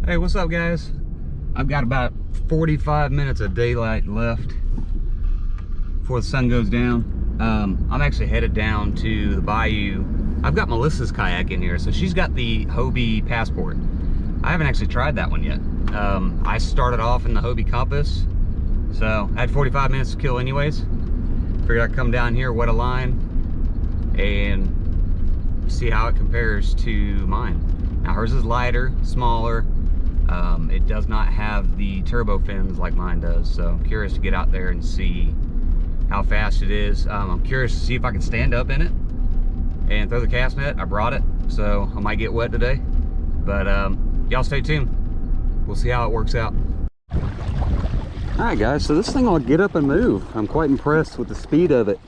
Hey, what's up, guys? I've got about 45 minutes of daylight left before the sun goes down. I'm actually headed down to the bayou. I've got Melissa's kayak in here, so she's got the Hobie Passport. I haven't actually tried that one yet. I started off in the Hobie Compass, so I had 45 minutes to kill anyways. Figured I'd come down here, wet a line, and see how it compares to mine. Now hers is lighter, smaller. It does not have the turbo fins like mine does, so I'm curious to get out there and see how fast it is. I'm curious to see if I can stand up in it and throw the cast net. I brought it, so I might get wet today, but y'all stay tuned. We'll see how it works out. All right, guys, so this thing will get up and move. I'm quite impressed with the speed of it.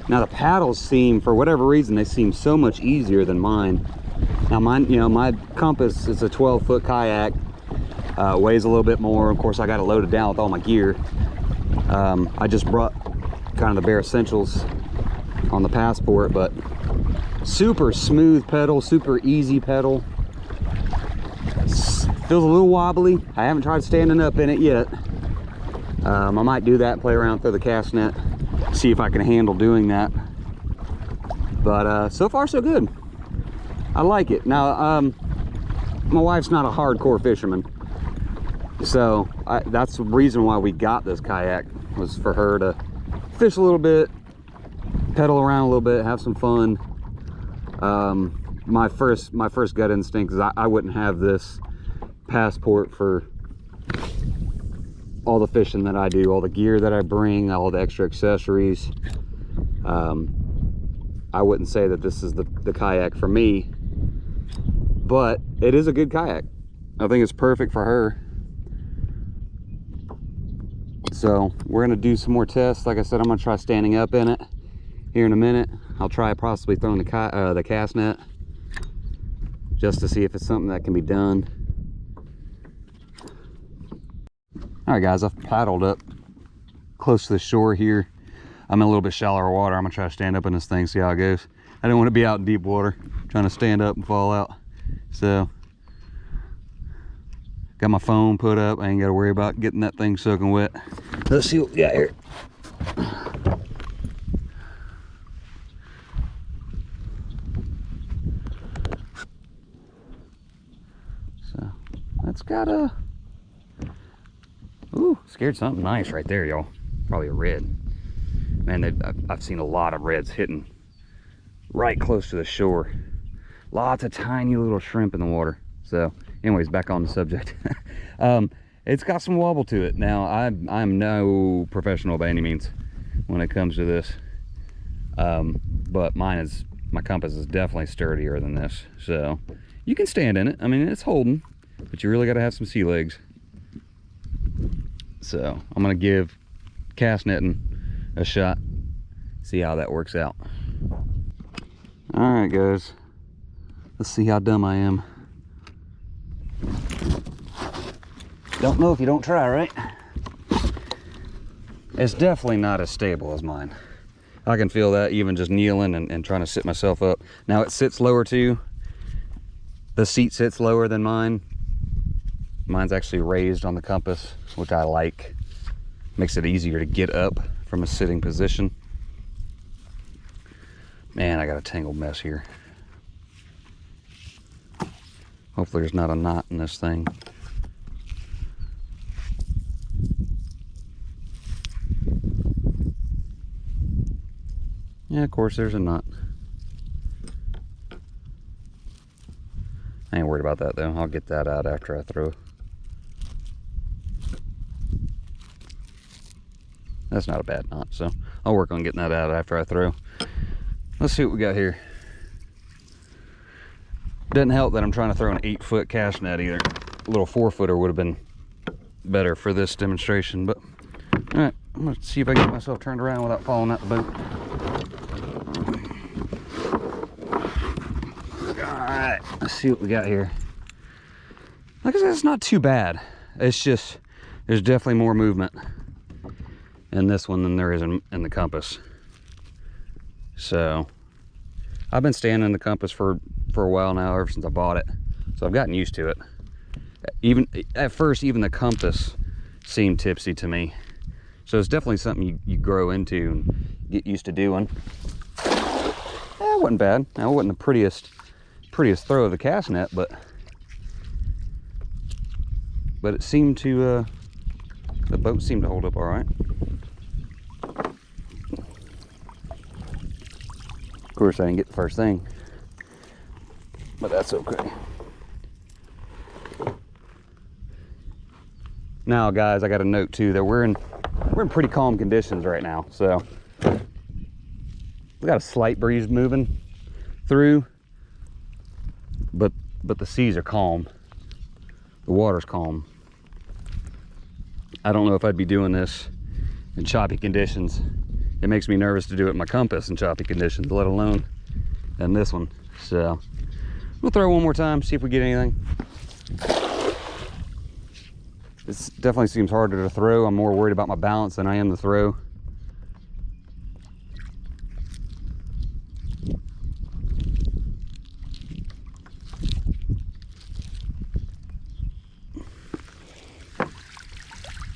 Now the paddles seem, for whatever reason, they seem so much easier than mine. Now mine, you know, my Compass is a 12-foot kayak, weighs a little bit more. Of course, I got it loaded down with all my gear. I just brought kind of the bare essentials on the Passport, but super smooth pedal, super easy pedal. Feels a little wobbly. I haven't tried standing up in it yet. I might do that, play around through the cast net, see if I can handle doing that. But so far so good. I like it. Now, my wife's not a hardcore fisherman, so that's the reason why we got this kayak, was for her to fish a little bit, pedal around a little bit, have some fun. My first gut instinct is I wouldn't have this Passport for all the fishing that I do, all the gear that I bring, all the extra accessories. I wouldn't say that this is the kayak for me, but it is a good kayak. I think it's perfect for her. So we're gonna do some more tests. Like I said, I'm gonna try standing up in it here in a minute. I'll try possibly throwing the cast net just to see if it's something that can be done. All right, guys, I've paddled up close to the shore here. I'm in a little bit shallower water. I'm gonna try to stand up in this thing, see how it goes. I don't want to be out in deep water trying to stand up and fall out. So got my phone put up. I ain't got to worry about getting that thing soaking wet. Let's see what we got here. So that's got a, ooh, scared something nice right there, y'all. Probably a red. Man, I've seen a lot of reds hitting right close to the shore. Lots of tiny little shrimp in the water. So anyways, back on the subject. It's got some wobble to it. Now, I'm no professional by any means when it comes to this. But my Compass is definitely sturdier than this. So you can stand in it. I mean, it's holding, but you really got to have some sea legs. So I'm gonna give cast netting a shot, see how that works out. All right, guys, let's see how dumb I am. Don't know if you don't try, right? It's definitely not as stable as mine. I can feel that even just kneeling and trying to sit myself up. Now it sits lower too. The seat sits lower than mine. Mine's actually raised on the Compass, which I like. Makes it easier to get up from a sitting position. Man, I got a tangled mess here. Hopefully there's not a knot in this thing. Yeah, of course there's a knot. I ain't worried about that though. I'll get that out after I throw. That's not a bad knot, so I'll work on getting that out after I throw. Let's see what we got here. Doesn't help that I'm trying to throw an 8-foot cast net either. A little 4-footer would have been better for this demonstration, but all right, I'm gonna see if I can get myself turned around without falling out the boat. All right, let's see what we got here. Like I said, it's not too bad. It's just, there's definitely more movement in this one than there is in the Compass. So I've been standing in the Compass for a while now, ever since I bought it. So I've gotten used to it. Even at first, even the compass seemed tipsy to me. So it's definitely something you grow into and get used to doing. It wasn't bad. Now, it wasn't the prettiest throw of the cast net, but it seemed to, the boat seemed to hold up all right. Of course, I didn't get the first thing, but that's okay. Now, guys, I got a note too that we're in pretty calm conditions right now. So we got a slight breeze moving through, but the seas are calm. The water's calm. I don't know if I'd be doing this in choppy conditions. It makes me nervous to do it in my compass in choppy conditions, let alone in this one. So we'll throw one more time, see if we get anything. This definitely seems harder to throw. I'm more worried about my balance than I am the throw.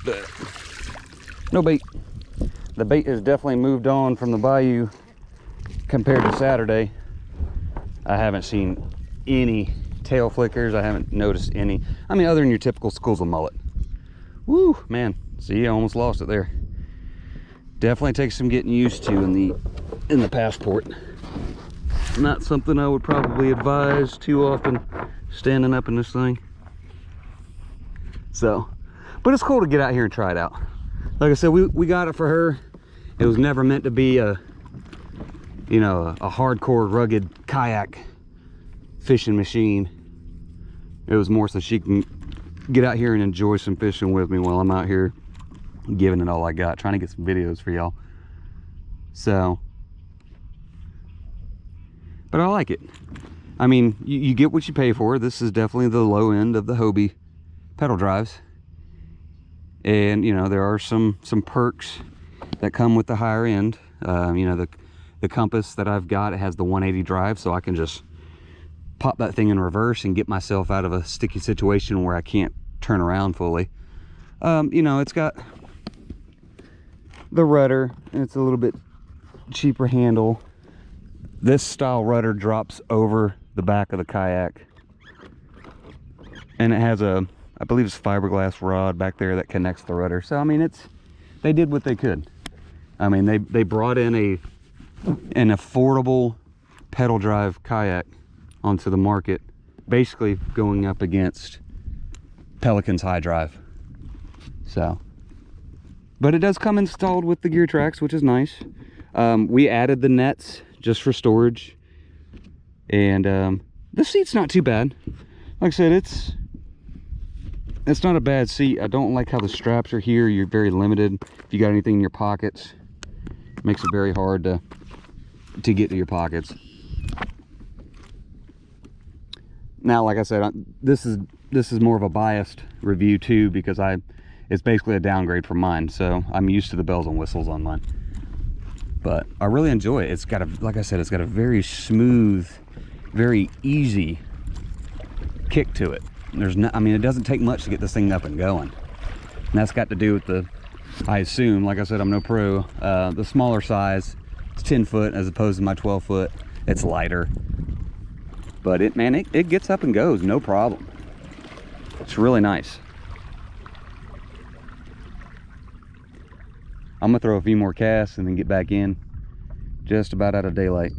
But no bait. The bait has definitely moved on from the bayou compared to Saturday. I haven't seen any tail flickers. I haven't noticed any. I mean, other than your typical schools of mullet. Woo, man. See, I almost lost it there. Definitely takes some getting used to in the Passport. Not something I would probably advise too often, standing up in this thing. So, but it's cool to get out here and try it out. Like I said, we got it for her. It was never meant to be a hardcore rugged kayak fishing machine. It was more so she can get out here and enjoy some fishing with me while I'm out here giving it all I got, trying to get some videos for y'all. So, but I like it. I mean, you get what you pay for. This is definitely the low end of the Hobie pedal drives. And, you know, there are some perks that come with the higher end. You know, the compass that I've got, it has the 180 drive, so I can just pop that thing in reverse and get myself out of a sticky situation where I can't turn around fully. You know, it's got the rudder, and it's a little bit cheaper handle. This style rudder drops over the back of the kayak, and it has I believe it's fiberglass rod back there that connects the rudder. So I mean, they did what they could. I mean, they brought in an affordable pedal drive kayak onto the market, basically going up against Pelican's high drive. So, but it does come installed with the gear tracks, which is nice. We added the nets just for storage, and the seat's not too bad. Like I said, it's not a bad seat. I don't like how the straps are here. You're very limited if you got anything in your pockets. It makes it very hard to get to your pockets. Now, like I said, this is more of a biased review too, because it's basically a downgrade from mine, so I'm used to the bells and whistles on mine. But I really enjoy it. It's got like I said, it's got a very smooth, very easy kick to it. I mean, it doesn't take much to get this thing up and going. And that's got to do with I assume, like I said, I'm no pro, the smaller size. It's 10 foot as opposed to my 12 foot. It's lighter. But it gets up and goes, no problem. It's really nice. I'm gonna throw a few more casts and then get back in. Just about out of daylight.